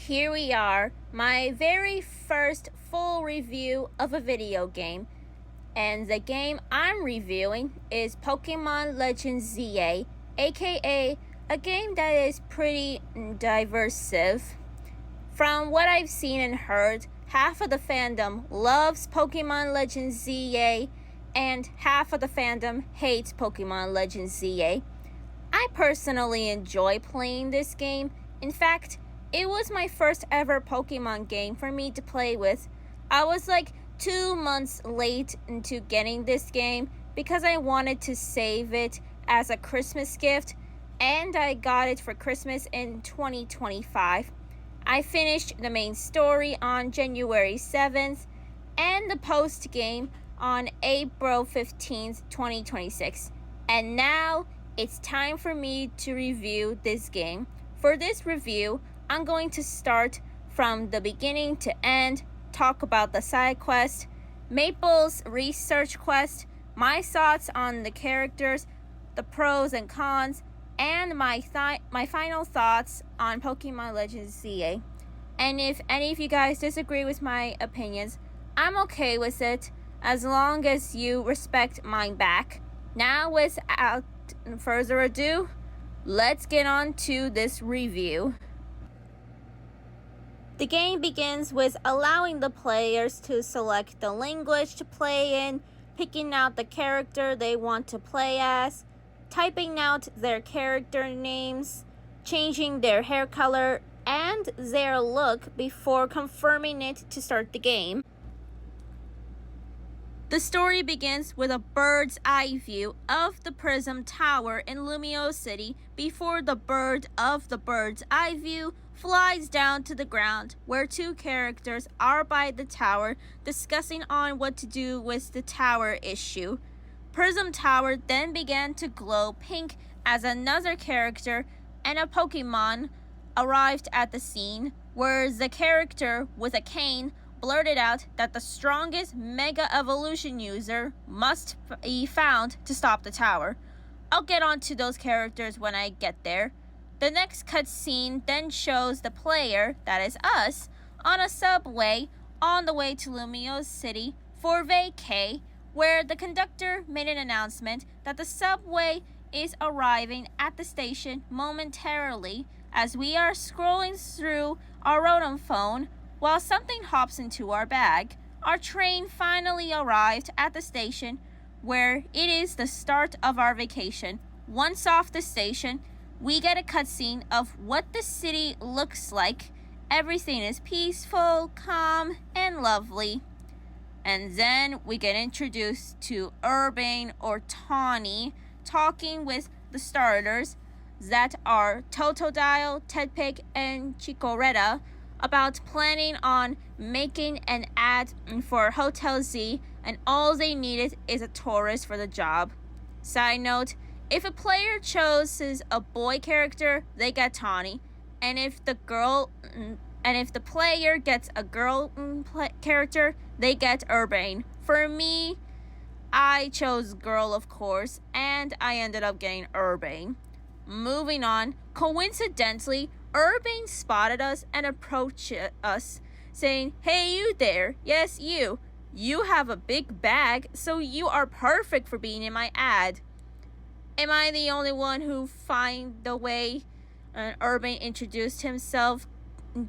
here we are, my very first full review of a video game. And the game I'm reviewing is Pokemon Legends ZA, aka a game that is pretty diversive. From what I've seen and heard, half of the fandom loves Pokemon Legends ZA, and half of the fandom hates Pokemon Legends ZA. I personally enjoy playing this game. In fact, it was my first ever Pokemon game for me to play with. I was like 2 months late into getting this game because I wanted to save it as a Christmas gift, and I got it for Christmas in 2025. I finished the main story on January 7th and the post game on April 15th, 2026. And now it's time for me to review this game. For this review, I'm going to start from the beginning to end, talk about the side quest, Maple's research quest, my thoughts on the characters, the pros and cons, and my final thoughts on Pokemon Legends ZA. And if any of you guys disagree with my opinions, I'm okay with it as long as you respect mine back. Now, without further ado, let's get on to this review. The game begins with allowing the players to select the language to play in, picking out the character they want to play as, typing out their character names, changing their hair color and their look before confirming it to start the game. The story begins with a bird's eye view of the Prism Tower in Lumio City before the bird of the bird's eye view flies down to the ground, where two characters are by the tower discussing on what to do with the tower issue. Prism Tower then began to glow pink as another character and a Pokemon arrived at the scene, where the character with a cane blurted out that the strongest Mega Evolution user must be found to stop the tower. I'll get onto those characters when I get there. The next cutscene then shows the player, that is us, on a subway on the way to Lumio City for vacay, where the conductor made an announcement that the subway is arriving at the station momentarily. As we are scrolling through our Rotom phone, while something hops into our bag, our train finally arrived at the station, where it is the start of our vacation. Once off the station, we get a cutscene of what the city looks like. Everything is peaceful, calm, and lovely. And then we get introduced to Urbane or Tawny talking with the starters that are Totodile, Tedpig, and Chikorita about planning on making an ad for Hotel Z, and all they needed is a tourist for the job. Side note, if a player chooses a boy character, they get Tawny, and if the player gets a girl character, they get Urbane. For me, I chose girl, of course, and I ended up getting Urbane. Moving on, coincidentally, Urbane spotted us and approached us, saying, "Hey, you there. Yes, you. You have a big bag, so you are perfect for being in my ad." Am I the only one who find the way Urbane introduced himself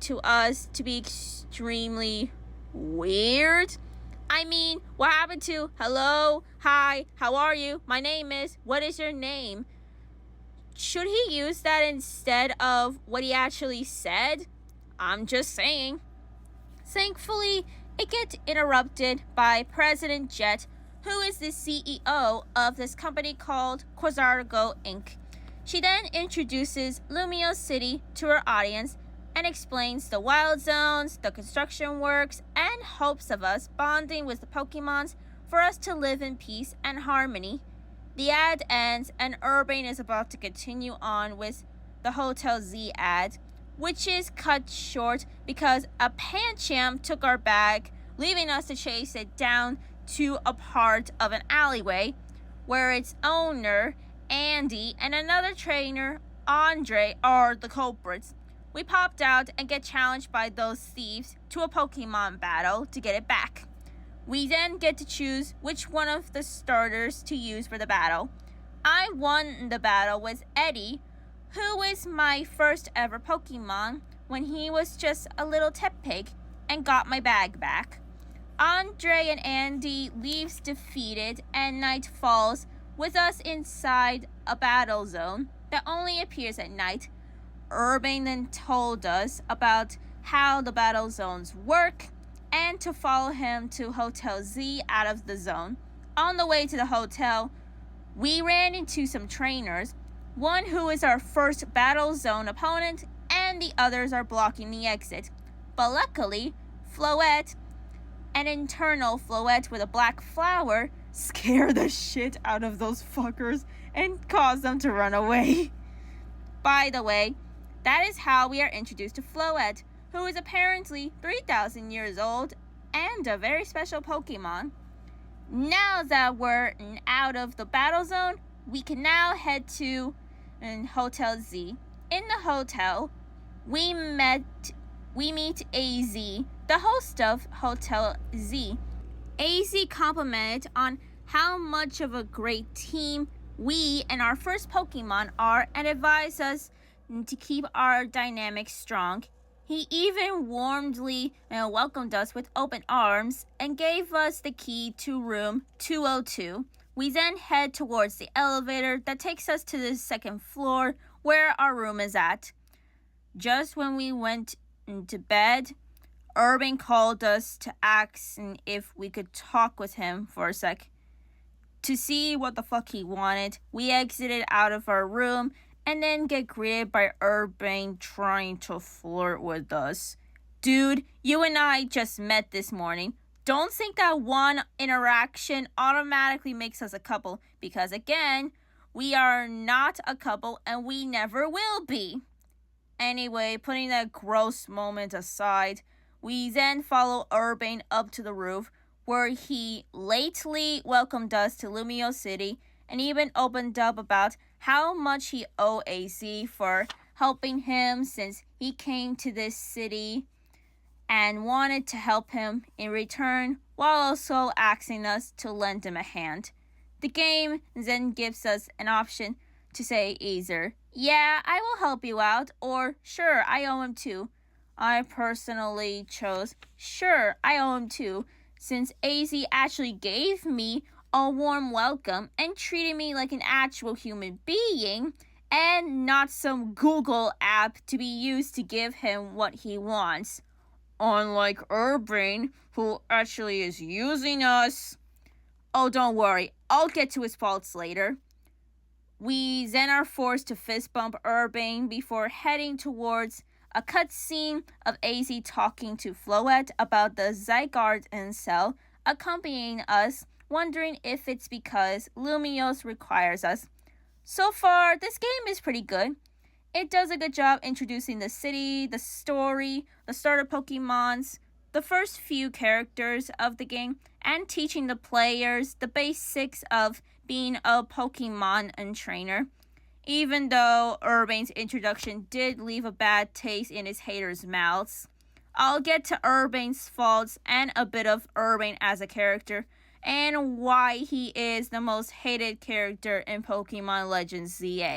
to us to be extremely weird? I mean, what happened to hello, hi, how are you, my name is, what is your name? Should he use that instead of what he actually said? I'm just saying. Thankfully, it gets interrupted by President Jet, who is the CEO of this company called Quasargo Inc. She then introduces Lumio City to her audience and explains the wild zones, the construction works, and hopes of us bonding with the Pokemons for us to live in peace and harmony. The ad ends and Urbane is about to continue on with the Hotel Z ad, which is cut short because a Pancham took our bag, leaving us to chase it down to a part of an alleyway where its owner, Andy, and another trainer, Andre, are the culprits. we popped out and get challenged by those thieves to a Pokemon battle to get it back. We then get to choose which one of the starters to use for the battle. I won the battle with Eddie, who is my first ever Pokemon when he was just a little Tepig, and got my bag back. Andre and Andy leaves defeated and night falls with us inside a battle zone that only appears at night. Urban then told us about how the battle zones work and to follow him to Hotel Z out of the zone. On the way to the hotel, we ran into some trainers, one who is our first battle zone opponent and the others are blocking the exit. But luckily, Floette, an internal Floette with a black flower, scared the shit out of those fuckers and caused them to run away. By the way, that is how we are introduced to Floette, who is apparently 3,000 years old and a very special Pokemon. Now that we're out of the battle zone, we can now head to Hotel Z. In the hotel, we meet AZ, the host of Hotel Z. AZ complimented on how much of a great team we and our first Pokemon are and advised us to keep our dynamics strong. He even warmly welcomed us with open arms and gave us the key to room 202. We then head towards the elevator that takes us to the second floor where our room is at. Just when we went to bed, Urban called us to ask if we could talk with him for a sec. To see what the fuck he wanted, we exited out of our room and then get greeted by Urban trying to flirt with us. Dude, you and I just met this morning. Don't think that one interaction automatically makes us a couple, because again, we are not a couple and we never will be. Anyway, putting that gross moment aside, we then follow Urban up to the roof where he lately welcomed us to Lumio City and even opened up about how much he owed AC for helping him since he came to this city and wanted to help him in return while also asking us to lend him a hand. The game then gives us an option to say either, yeah, I will help you out, or sure, I owe him too. I personally chose, sure, I owe him too, since AZ actually gave me a warm welcome and treated me like an actual human being and not some Google app to be used to give him what he wants. Unlike Urban, who actually is using us. Oh, don't worry, I'll get to his faults later. We then are forced to fist bump Urban before heading towards a cutscene of AZ talking to Floette about the Zygarde incel accompanying us, wondering if it's because Lumiose requires us. So far, this game is pretty good. It does a good job introducing the city, the story, the starter Pokemons, the first few characters of the game, and teaching the players the basics of being a Pokemon and trainer. Even though Urban's introduction did leave a bad taste in his haters' mouths. I'll get to Urban's faults and a bit of Urban as a character, and why he is the most hated character in Pokemon Legends ZA.